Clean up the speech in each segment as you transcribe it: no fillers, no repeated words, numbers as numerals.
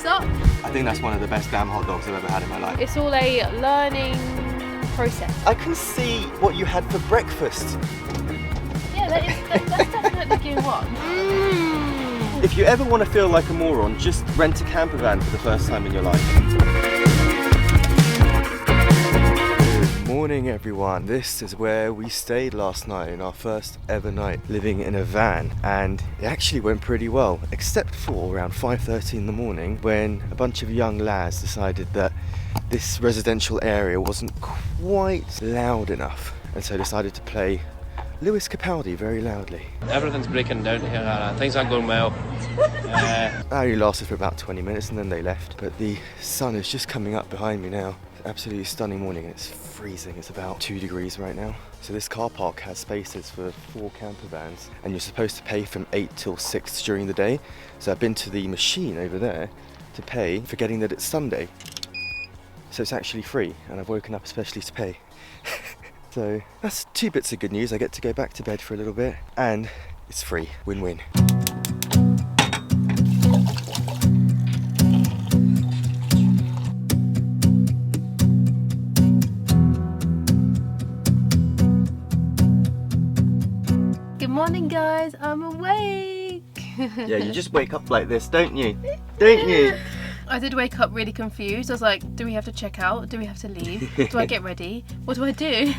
thumbs up. I think that's one of the best damn hot dogs I've ever had in my life. It's all a learning process. I can see what you had for breakfast. Yeah, that's definitely gear one. If you ever want to feel like a moron, just rent a campervan for the first time in your life. Good morning everyone. This is where we stayed last night in our first ever night living in a van, and it actually went pretty well, except for around 5:30 in the morning when a bunch of young lads decided that this residential area wasn't quite loud enough, and so decided to play Lewis Capaldi very loudly. Everything's breaking down here, things aren't going well. That only lasted for about 20 minutes and then they left, but the sun is just coming up behind me now. Absolutely stunning morning, and it's freezing. It's about 2 degrees right now. So this car park has spaces for 4 camper vans, and you're supposed to pay from 8 till 6 during the day. So I've been to the machine over there to pay, forgetting that it's Sunday. So it's actually free, and I've woken up especially to pay. So that's 2 bits of good news. I get to go back to bed for a little bit, and it's free. Win-win. Good morning guys, I'm awake. Yeah, you just wake up like this, don't you? Don't you? I did wake up really confused. I was like, do we have to check out? Do we have to leave? Do I get ready? What do I do?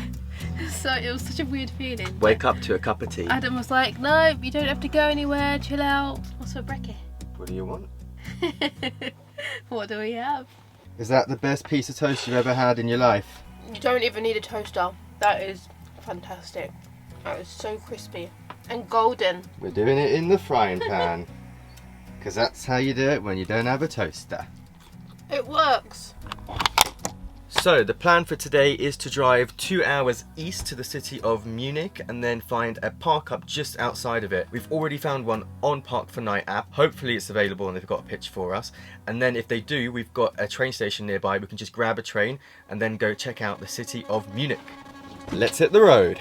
So it was such a weird feeling. Wake up to a cup of tea. Adam was like, no, you don't have to go anywhere, chill out. What's for brekkie? What do you want? What do we have? Is that the best piece of toast you've ever had in your life? You don't even need a toaster. That is fantastic. That is so crispy and golden. We're doing it in the frying pan. Because that's how you do it when you don't have a toaster. It works. So the plan for today is to drive 2 hours east to the city of Munich and then find a park up just outside of it. We've already found one on Park for Night app. Hopefully it's available and they've got a pitch for us. And then if they do, we've got a train station nearby. We can just grab a train and then go check out the city of Munich. Let's hit the road.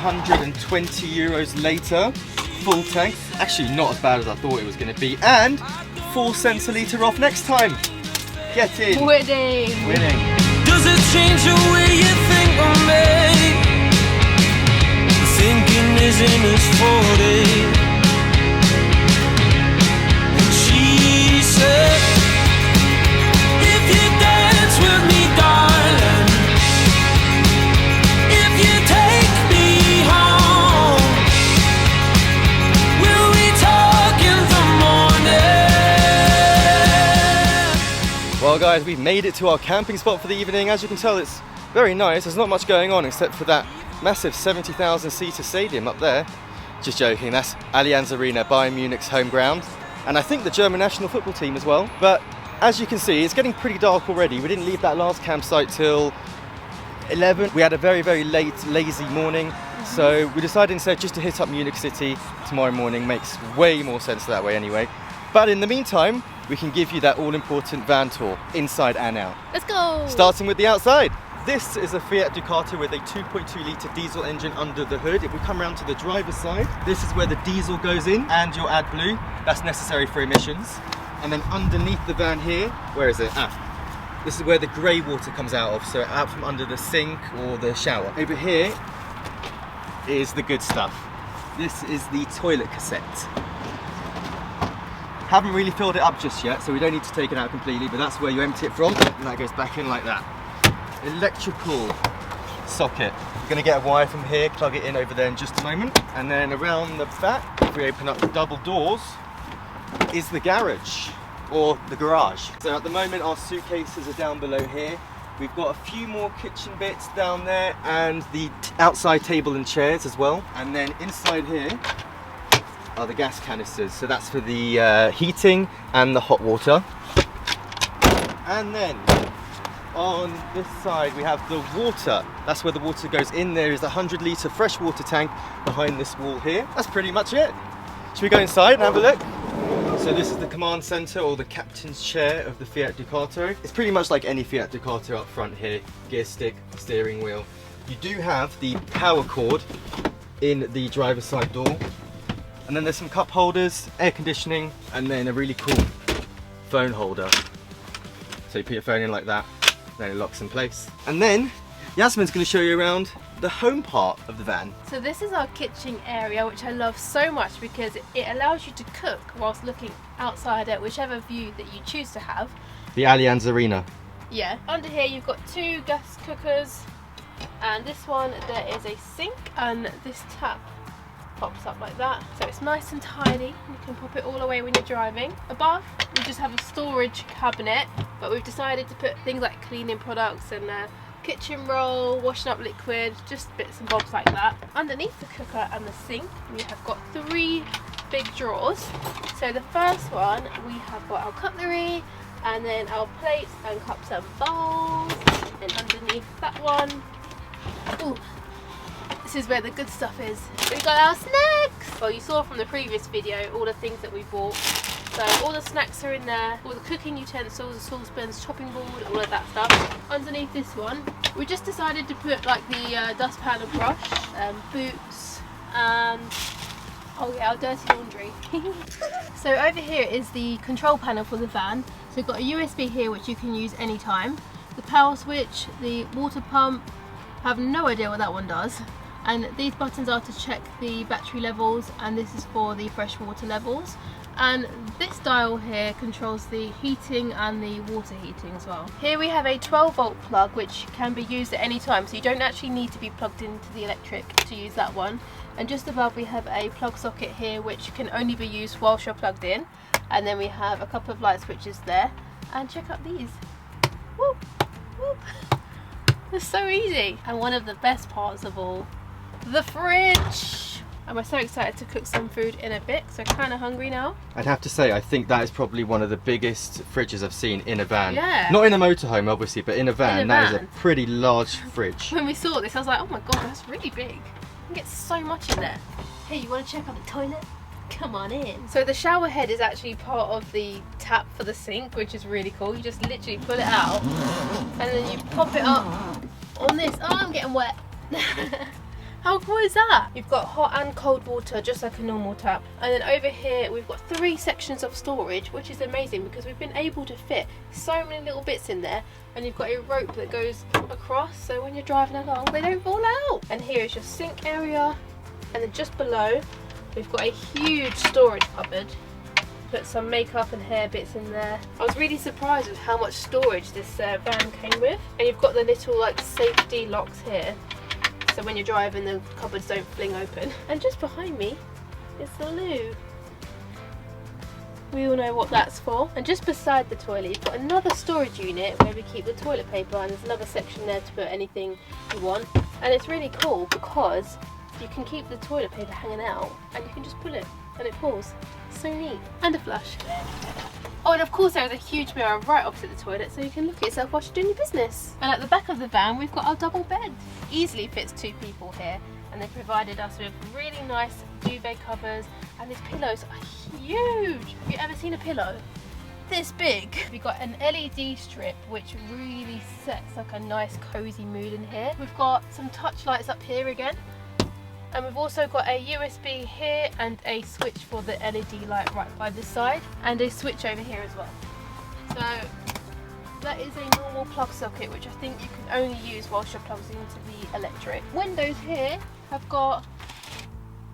€120 later, full tank. Actually not as bad as I thought it was going to be, and 4 cents a litre off next time. Get in. Winning. Winning. Does it change the way you think of me? Thinking is in his 40s. And she said, if you dance with me, darling, if you take me home, will we talk in the morning? Well guys, we've made it to our camping spot for the evening. As you can tell, it's very nice. There's not much going on except for that massive 70,000 seater stadium up there. Just joking, that's Allianz Arena, Bayern Munich's home ground. And I think the German national football team as well. But as you can see, it's getting pretty dark already. We didn't leave that last campsite till 11. We had a very, very late, lazy morning. So we decided instead just to hit up Munich City tomorrow morning. Makes way more sense that way anyway. But in the meantime, we can give you that all-important van tour, inside and out. Let's go. Starting with the outside. This is a Fiat Ducato with a 2.2 litre diesel engine under the hood. If we come around to the driver's side, this is where the diesel goes in and your AdBlue. That's necessary for emissions. And then underneath the van here, where is it? This is where the grey water comes out of, so out from under the sink or the shower. Over here is the good stuff. This is the toilet cassette. Haven't really filled it up just yet, so we don't need to take it out completely, but that's where you empty it from, and that goes back in like that. Electrical socket. We're going to get a wire from here, plug it in over there in just a moment. And then around the back, if we open up the double doors, is the garage, or the garage. So at the moment our suitcases are down below here. We've got a few more kitchen bits down there and the outside table and chairs as well. And then inside here are the gas canisters. So that's for the heating and the hot water. And then on this side we have the water. That's where the water goes in. There is a 100-litre freshwater tank behind this wall here. That's pretty much it. Should we go inside and have a look? So this is the command centre, or the captain's chair of the Fiat Ducato. It's pretty much like any Fiat Ducato up front here. Gear stick, steering wheel. You do have the power cord in the driver's side door. And then there's some cup holders, air conditioning, and then a really cool phone holder. So you put your phone in like that, then it locks in place. And then Yasmin's going to show you around the home part of the van. So this is our kitchen area, which I love so much because it allows you to cook whilst looking outside at whichever view that you choose to have. The Allianz Arena. Yeah. Under here you've got 2 gas cookers, and this one there is a sink, and this tap pops up like that, so it's nice and tidy. You can pop it all away when you're driving. Above we just have a storage cabinet, but we've decided to put things like cleaning products and kitchen roll, washing up liquid, just bits and bobs like that. Underneath the cooker and the sink we have got 3 big drawers. So the first one we have got our cutlery, and then our plates and cups and bowls, and underneath that one, ooh, this is where the good stuff is. We've got our snacks! Well, you saw from the previous video all the things that we bought. So all the snacks are in there, all the cooking utensils, the saucepans, chopping board, all of that stuff. Underneath this one, we just decided to put like the dustpan and brush, boots, and oh yeah, our dirty laundry. So over here is the control panel for the van. So we've got a USB here which you can use anytime. The power switch, the water pump, I have no idea what that one does. And these buttons are to check the battery levels, and this is for the fresh water levels. And this dial here controls the heating and the water heating as well. Here we have a 12-volt plug which can be used at any time, so you don't actually need to be plugged into the electric to use that one. And just above we have a plug socket here which can only be used whilst you're plugged in. And then we have a couple of light switches there. And check out these. Woo! Woo! It's so easy. And one of the best parts of all, the fridge. And we're so excited to cook some food in a bit, so kind of hungry now. I'd have to say, I think that is probably one of the biggest fridges I've seen in a van. Yeah. Not in a motorhome, obviously, but in a van. That is a pretty large fridge. When we saw this, I was like, oh my god, that's really big. You can get so much in there. Hey, you want to check out the toilet? Come on in. So the shower head is actually part of the tap for the sink, which is really cool. You just literally pull it out, and then you pop it up on this. Oh, I'm getting wet. How cool is that? You've got hot and cold water, just like a normal tap. And then over here, we've got 3 sections of storage, which is amazing because we've been able to fit so many little bits in there. And you've got a rope that goes across, so when you're driving along, they don't fall out. And here is your sink area. And then just below, we've got a huge storage cupboard. Put some makeup and hair bits in there. I was really surprised with how much storage this van came with. And you've got the little like safety locks here, so when you're driving the cupboards don't fling open. And just behind me is the loo. We all know what that's for. And just beside the toilet you've got another storage unit where we keep the toilet paper, and there's another section there to put anything you want. And it's really cool because you can keep the toilet paper hanging out and you can just pull it and it pours. So neat. And a flush. Oh, and of course there is a huge mirror right opposite the toilet, so you can look at yourself while you're doing your business. And at the back of the van we've got our double bed. Easily fits 2 people here, and they provided us with really nice duvet covers, and these pillows are huge. Have you ever seen a pillow this big? We've got an LED strip which really sets like a nice cozy mood in here. We've got some touch lights up here again. And we've also got a USB here and a switch for the LED light right by this side, and a switch over here as well. So that is a normal plug socket which I think you can only use whilst you're plugged into the electric. Windows here have got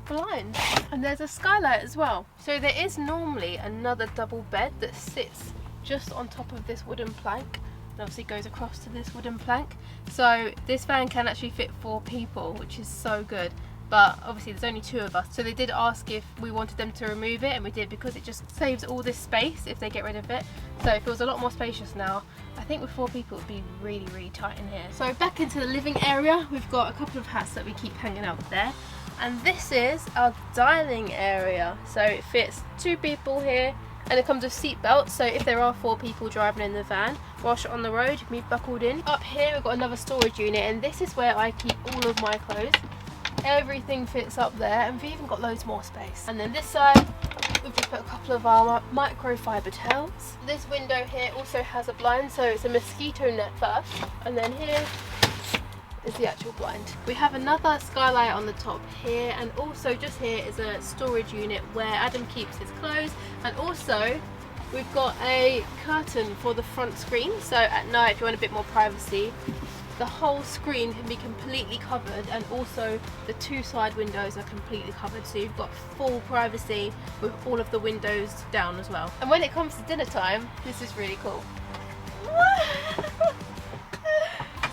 blinds, and there's a skylight as well. So there is normally another double bed that sits just on top of this wooden plank, and obviously goes across to this wooden plank. So this van can actually fit 4 people, which is so good. But obviously there's only 2 of us, so they did ask if we wanted them to remove it, and we did, because it just saves all this space if they get rid of it. So it feels a lot more spacious now. I think with 4 people it would be really, really tight in here. So back into the living area, we've got a couple of hats that we keep hanging out there. And this is our dining area. So it fits 2 people here, and it comes with seat belts, so if there are 4 people driving in the van whilst you're on the road, you can be buckled in. Up here we've got another storage unit, and this is where I keep all of my clothes. Everything fits up there, and we've even got loads more space. And then this side we've just put a couple of our microfiber towels. This window here also has a blind, so it's a mosquito net first, and then here is the actual blind. We have another skylight on the top here, and also just here is a storage unit where Adam keeps his clothes, and also we've got a curtain for the front screen, so at night if you want a bit more privacy, the whole screen can be completely covered, and also the 2 side windows are completely covered, so you've got full privacy with all of the windows down as well. And when it comes to dinner time, this is really cool.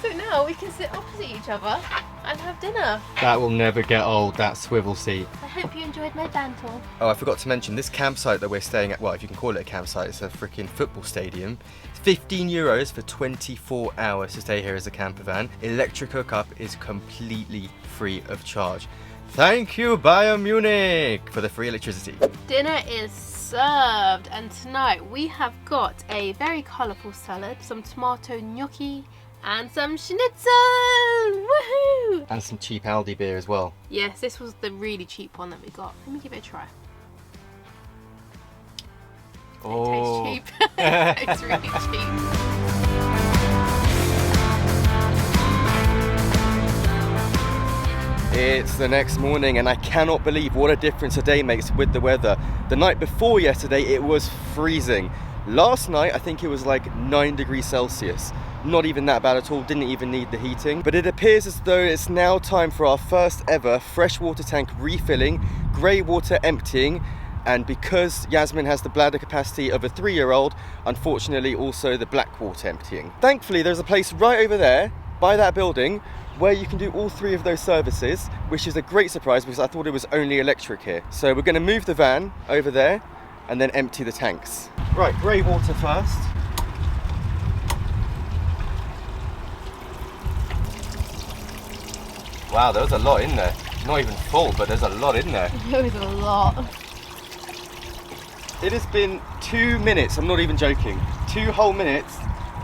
So now we can sit opposite each other and have dinner. That will never get old, that swivel seat. I hope you enjoyed my banter. Oh, I forgot to mention, this campsite that we're staying at, well, if you can call it a campsite, it's a freaking football stadium. It's 15 euros for 24 hours to stay here as a camper van. Electric hookup is completely free of charge. Thank you, Bayern Munich, for the free electricity. Dinner is served, and tonight we have got a very colourful salad, some tomato gnocchi, and some schnitzel! Woohoo! And some cheap Aldi beer as well. Yes, this was the really cheap one that we got. Let me give it a try. Oh. It tastes cheap. It's really cheap. It's the next morning, and I cannot believe what a difference a day makes with the weather. The night before yesterday it was freezing. Last night I think it was like 9 degrees Celsius. Not even that bad at all, didn't even need the heating. But it appears as though it's now time for our first ever freshwater tank refilling, grey water emptying, and because Yasmin has the bladder capacity of a 3-year-old, unfortunately also the black water emptying. Thankfully there's a place right over there by that building where you can do all 3 of those services, which is a great surprise because I thought it was only electric here. So we're going to move the van over there and then empty the tanks. Right, grey water first. Wow, there was a lot in there. Not even full, but there's a lot in there. There was a lot. It has been 2 minutes, I'm not even joking. 2 whole minutes,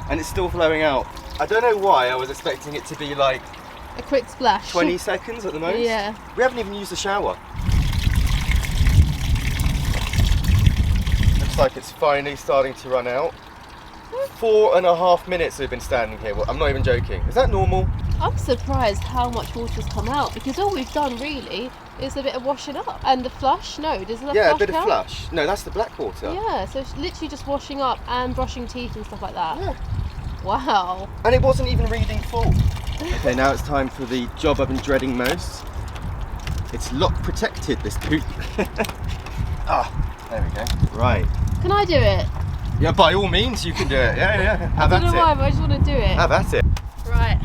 and it's still flowing out. I don't know why I was expecting it to be like A quick splash. 20 seconds at the most. Yeah. We haven't even used the shower. Looks like it's finally starting to run out. 4.5 minutes we've been standing here. Well, I'm not even joking. Is that normal? I'm surprised how much water's come out, because all we've done really is a bit of washing up. And the flush, no, does the Yeah, flush a bit of count? flush. No, that's the black water. Yeah, so it's literally just washing up and brushing teeth and stuff like that. Yeah. Wow. And it wasn't even reading full. Okay, now it's time for the job I've been dreading most. It's lock protected, this poop. Ah, there we go. Right. Can I do it? Yeah, by all means you can do it. Yeah, yeah. Have I at don't know it. why, but I just want to do it. Have at it. Right.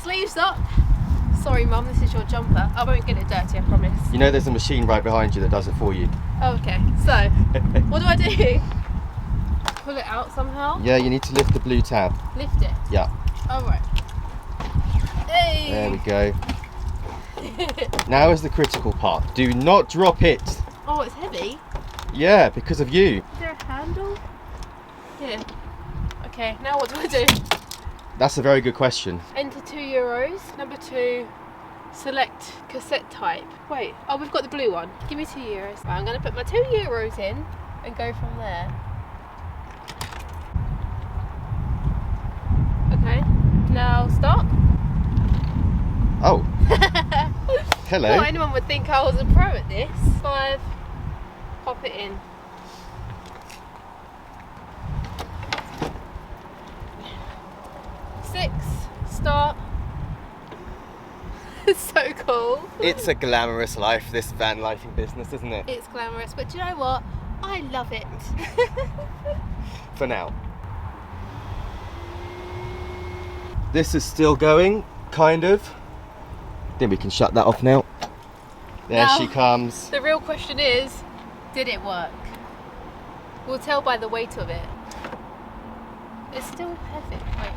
Sleeves up. Sorry, Mum, this is your jumper. I won't get it dirty, I promise. You know there's a machine right behind you that does it for you. Oh, okay. So, what do I do? Pull it out somehow? Yeah, you need to lift the blue tab. Lift it? Yeah. Alright. Hey! There we go. Now is the critical part. Do not drop it. Oh, it's heavy. Yeah, because of you. Is there a handle? Here. Okay, now what do I do? That's a very good question. Enter €2. Number 2, select cassette type. Wait, oh, we've got the blue one. Give me €2. Right, I'm going to put my €2 in and go from there. Okay, now start. Oh. Hello. Well, anyone would think I was a pro at this. 5, pop it in. 6, start. It's so cool. It's a glamorous life, this van lifing business, isn't it? It's glamorous, but do you know what? I love it. For now. This is still going, kind of. Then we can shut that off now. There Now, she comes. The real question is, did it work? We'll tell by the weight of it. It's still perfect. Wait.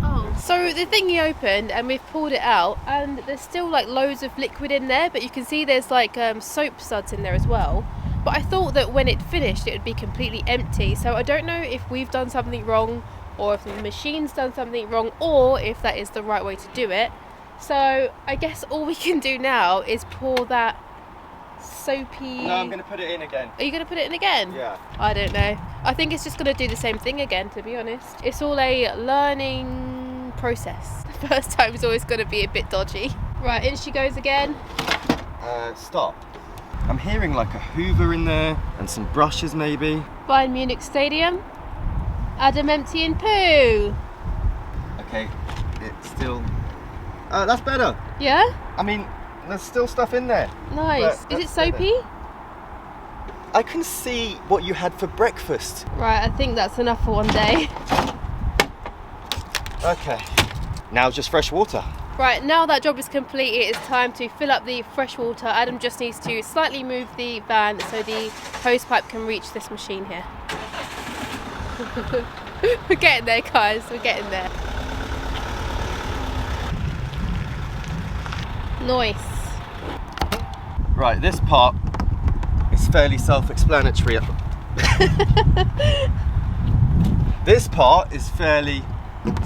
Oh. So the thingy opened and we've pulled it out, and there's still like loads of liquid in there, but you can see there's like soap suds in there as well. but I thought that when it finished it would be completely empty. So I don't know if we've done something wrong, or if the machine's done something wrong, or if that is the right way to do it. So I guess all we can do now is pour that soapy... No, I'm going to put it in again. Are you going to put it in again? Yeah. I don't know. I think it's just going to do the same thing again, to be honest. It's all a learning process. The first time is always going to be a bit dodgy. Right, in she goes again. Stop. I'm hearing like a hoover in there and some brushes maybe. Bayern Munich Stadium. Adam emptying poo. Okay, it's still... that's better. Yeah? I mean, there's still stuff in there. Nice. But Is it soapy? I can see what you had for breakfast. Right, I think that's enough for one day. Okay, now just fresh water. Right, now that job is complete, it is time to fill up the fresh water. Adam just needs to slightly move the van so the hose pipe can reach this machine here. We're getting there, guys, we're getting there. Nice. Right, this part is fairly self-explanatory. This part is fairly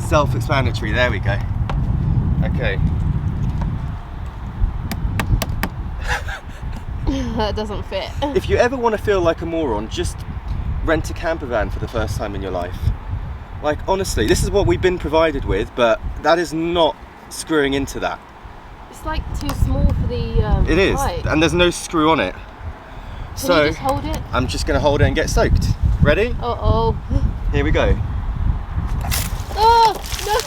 self-explanatory. There we go. Okay. That doesn't fit. If you ever want to feel like a moron, just rent a camper van for the first time in your life. Like, honestly, this is what we've been provided with, but that is not screwing into that. It's like too small for the It is, pipe. and there's no screw on it. Can you just hold it? I'm just going to hold it and get soaked. Ready? Uh-oh. Here we go. Oh, no,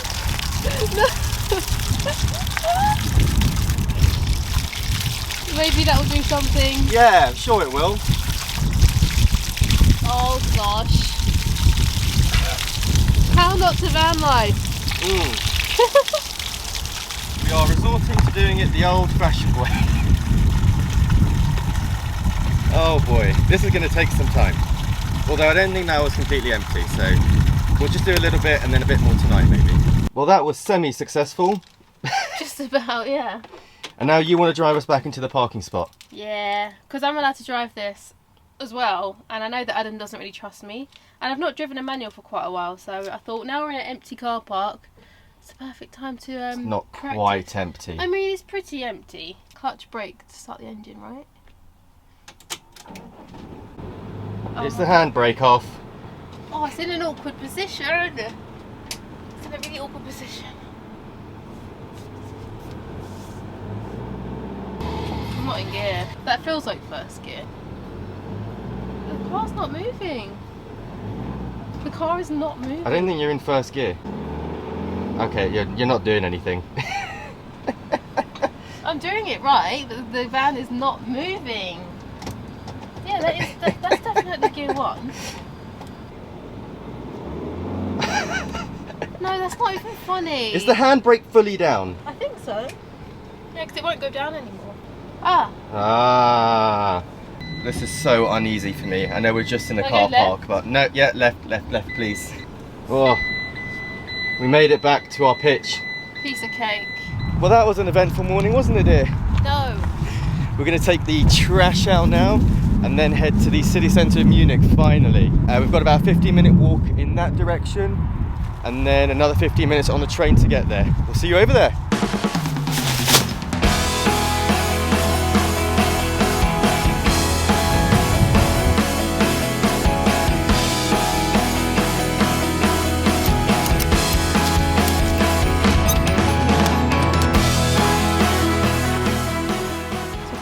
no. Maybe that will do something. Yeah, I'm sure it will. Oh gosh. How not to van life? We are resorting to doing it the old-fashioned way. Oh boy, this is going to take some time. Although I don't think that was completely empty, so we'll just do a little bit and then a bit more tonight maybe. Well, that was semi-successful. Just about, yeah. And now you want to drive us back into the parking spot. Yeah, because I'm allowed to drive this as well, and I know that Adam doesn't really trust me, and I've not driven a manual for quite a while, so I thought now we're in an empty car park, it's the perfect time to It's not practice. quite empty. I mean, it's pretty empty. Clutch brake to start the engine, right? It's the handbrake off. Oh, it's in an awkward position. It's in a really awkward position. I'm not in gear. That feels like first gear. The car's not moving. The car is not moving. I don't think you're in first gear. Okay, you're not doing anything. I'm doing it right. The van is not moving. Yeah, that's definitely gear 1. No, that's not even funny. Is the handbrake fully down? I think so. Yeah, because it won't go down anymore. Ah. Ah. This is so uneasy for me. I know we're just in a Can I car go left? park, but no, yeah, left, please. Oh, we made it back to our pitch. Piece of cake. Well, that was an eventful morning, wasn't it, dear? No. We're going to take the trash out now and then head to the city centre of Munich, finally. We've got about a 15-minute walk in that direction and then another 15 minutes on the train to get there. We'll see you over there.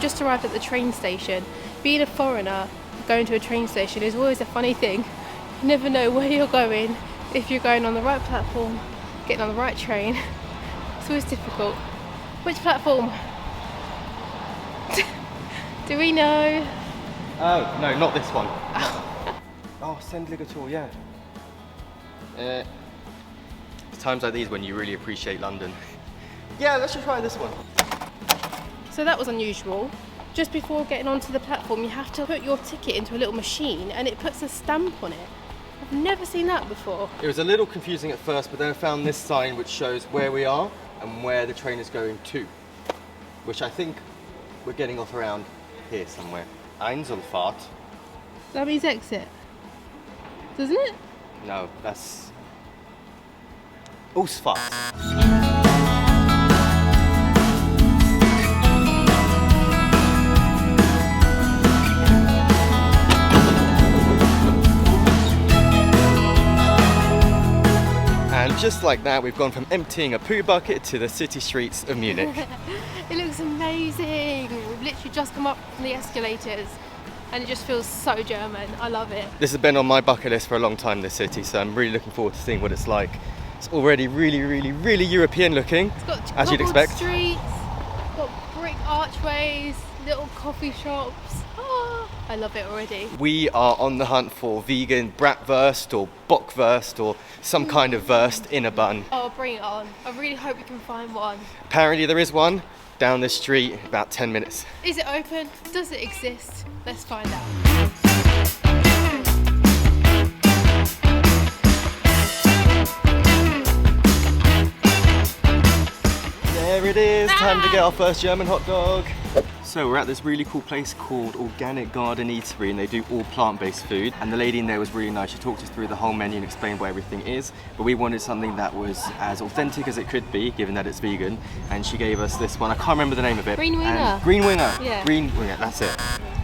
Just arrived at the train station. Being a foreigner, going to a train station is always a funny thing. You never know where you're going, if you're going on the right platform, getting on the right train. It's always difficult. Which platform? Do we know? Oh, no, not this one. Oh, Sendligator, yeah. It's times like these when you really appreciate London. Yeah, let's just try this one. So that was unusual. Just before getting onto the platform, you have to put your ticket into a little machine and it puts a stamp on it. I've never seen that before. It was a little confusing at first, but then I found this sign which shows where we are and where the train is going to, which I think we're getting off around here somewhere. Einzelfahrt. That means exit, doesn't it? No, that's Ausfahrt. And just like that, we've gone from emptying a poo bucket to the city streets of Munich. It looks amazing. We've literally just come up from the escalators and it just feels so German. I love it. This has been on my bucket list for a long time, this city, so I'm really looking forward to seeing what it's like. It's already really European looking, It's got as you'd expect. streets, got brick archways, little coffee shops. Oh, I love it already. We are on the hunt for vegan bratwurst or bockwurst or some kind of wurst in a bun. Oh, bring it on. I really hope we can find one. Apparently there is one down this street, about 10 minutes. Is it open? Does it exist? Let's find out. There it is, time to get our first German hot dog. So we're at this really cool place called Organic Garden Eatery, and they do all plant-based food. And the lady in there was really nice. She talked us through the whole menu and explained what everything is. But we wanted something that was as authentic as it could be, given that it's vegan. And she gave us this one. I can't remember the name of it. Green Wiener. And Green Winger. Yeah. Green Winger, that's it.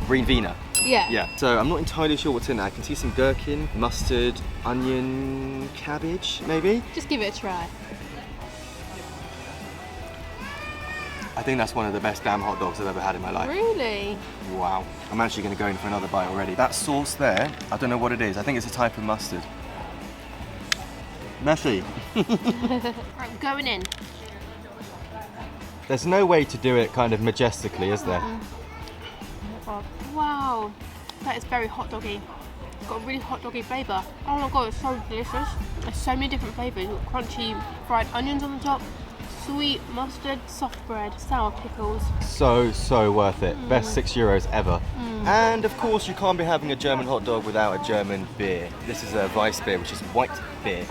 Green Wiener. Yeah. Yeah. So I'm not entirely sure what's in there. I can see some gherkin, mustard, onion, cabbage, maybe? Just give it a try. I think that's one of the best damn hot dogs I've ever had in my life. Really? Wow. I'm actually going to go in for another bite already. That sauce there, I don't know what it is. I think it's a type of mustard. Messy. Right, going in. There's no way to do it kind of majestically, is there? Oh, wow. That is very hot doggy. It's got a really hot doggy flavour. Oh my god, it's so delicious. There's so many different flavours. You've got crunchy fried onions on the top, sweet mustard, soft bread, sour pickles. So worth it. Best €6 ever. And of course you can't be having a German hot dog without a German beer. This is a Weiss beer, which is white beer.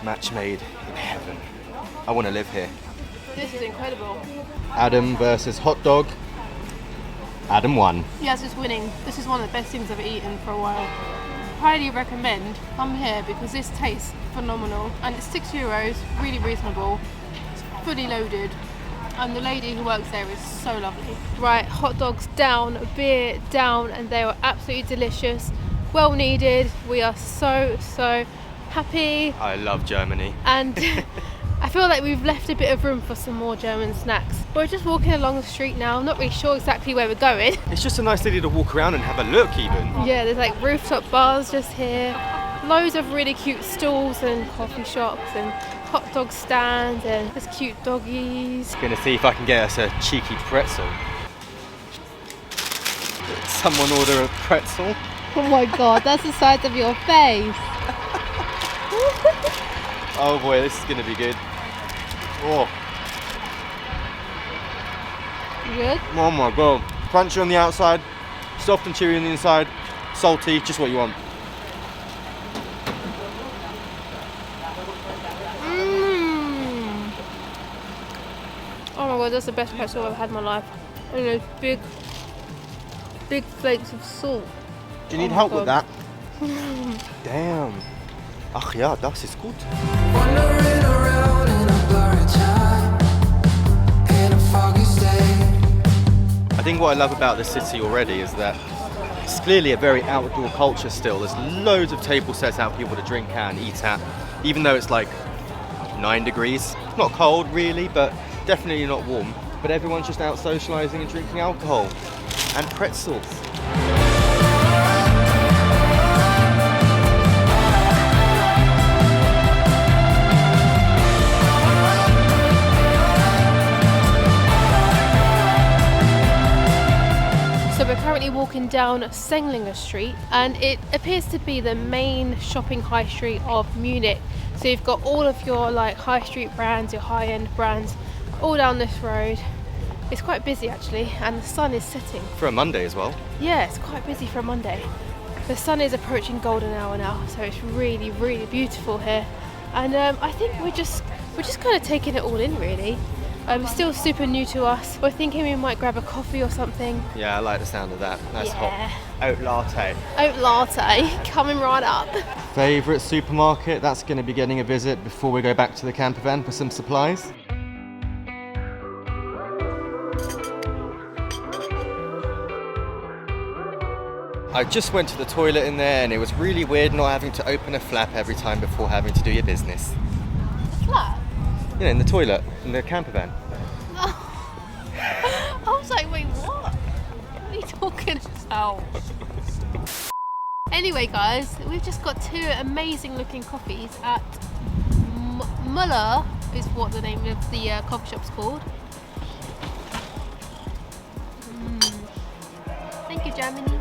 Match made in heaven. I want to live here. This is incredible. Adam versus hot dog. Adam won. Yaz is winning. This is one of the best things I've eaten for a while. Highly recommend come here because this tastes phenomenal and it's €6, really reasonable. It's fully loaded and the lady who works there is so lovely. Right, hot dogs down, beer down, and they were absolutely delicious, well needed. We are so happy. I love Germany. And I feel like we've left a bit of room for some more German snacks. We're just walking along the street now. I'm not really sure exactly where we're going. It's just a nice city to walk around and have a look even. Yeah, there's like rooftop bars just here. Loads of really cute stalls and coffee shops and hot dog stands and there's cute doggies. Gonna see if I can get us a cheeky pretzel. Someone order a pretzel. Oh my god, that's the size of your face. Oh boy, this is gonna be good. Oh. You good? Oh my god. Crunchy on the outside, soft and chewy on the inside, salty, just what you want. Oh my god, that's the best pretzel I've had in my life. And those big flakes of salt. Do you need Oh my help with God. that? Damn. Ach ja, das ist gut. Wandering around in a blurry time, in a foggy state. I think what I love about this city already is that it's clearly a very outdoor culture still. There's loads of table sets out for people to drink at and eat at, even though it's like 9 degrees. Not cold really, but definitely not warm. But everyone's just out socialising and drinking alcohol and pretzels. So we're currently walking down Senglinger Street and it appears to be the main shopping high street of Munich. So you've got all of your like high street brands, your high-end brands, all down this road. It's quite busy actually and the sun is setting. For a Monday as well. Yeah, it's quite busy for a Monday. The sun is approaching golden hour now, so it's really beautiful here. And I think we're just kind of taking it all in really. Still super new to us. We're thinking we might grab a coffee or something. Yeah, I like the sound of that. Nice Yeah. hot oat latte. Oat latte coming right up. Favourite supermarket? That's going to be getting a visit before we go back to the camper van for some supplies. I just went to the toilet in there and it was really weird not having to open a flap every time before having to do your business. Flat? You know, in the toilet, in the camper van. I was like, wait, what? What are you talking about? Anyway, guys, we've just got two amazing looking coffees at Muller, is what the name of the coffee shop's called. Thank you, Germany.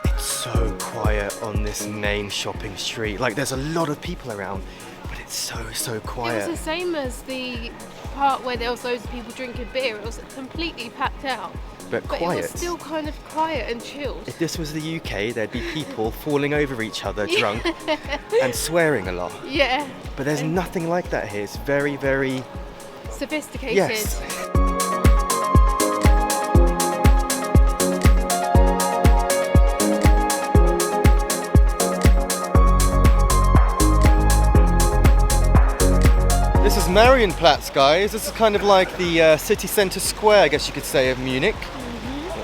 It's so quiet on this main shopping street. Like, there's a lot of people around, but it's so quiet. It was the same as the part where there was loads of people drinking beer. It was completely packed out. But But quiet. it was still kind of quiet and chilled. If this was the UK, there'd be people falling over each other drunk and swearing a lot. Yeah. But there's nothing like that here. It's very, very... Sophisticated. Yes. This is Marienplatz, guys. This is kind of like the city centre square, I guess you could say, of Munich.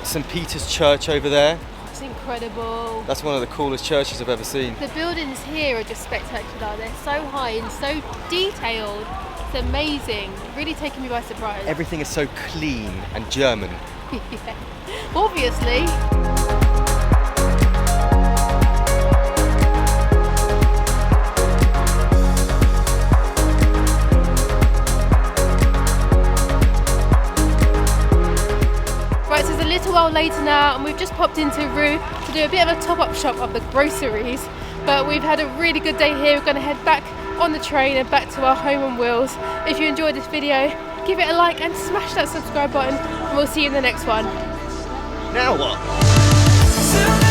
St. Peter's Church over there. It's incredible. That's one of the coolest churches I've ever seen. The buildings here are just spectacular. They're so high and so detailed. It's amazing. Really taking me by surprise. Everything is so clean and German. Yeah. Obviously. Right, so it's a little while later now and we've just popped into Rue to do a bit of a top-up shop of the groceries. But we've had a really good day here. We're going to head back on the train and back to our home on wheels. If you enjoyed this video, give it a like and smash that subscribe button and we'll see you in the next one. Now what?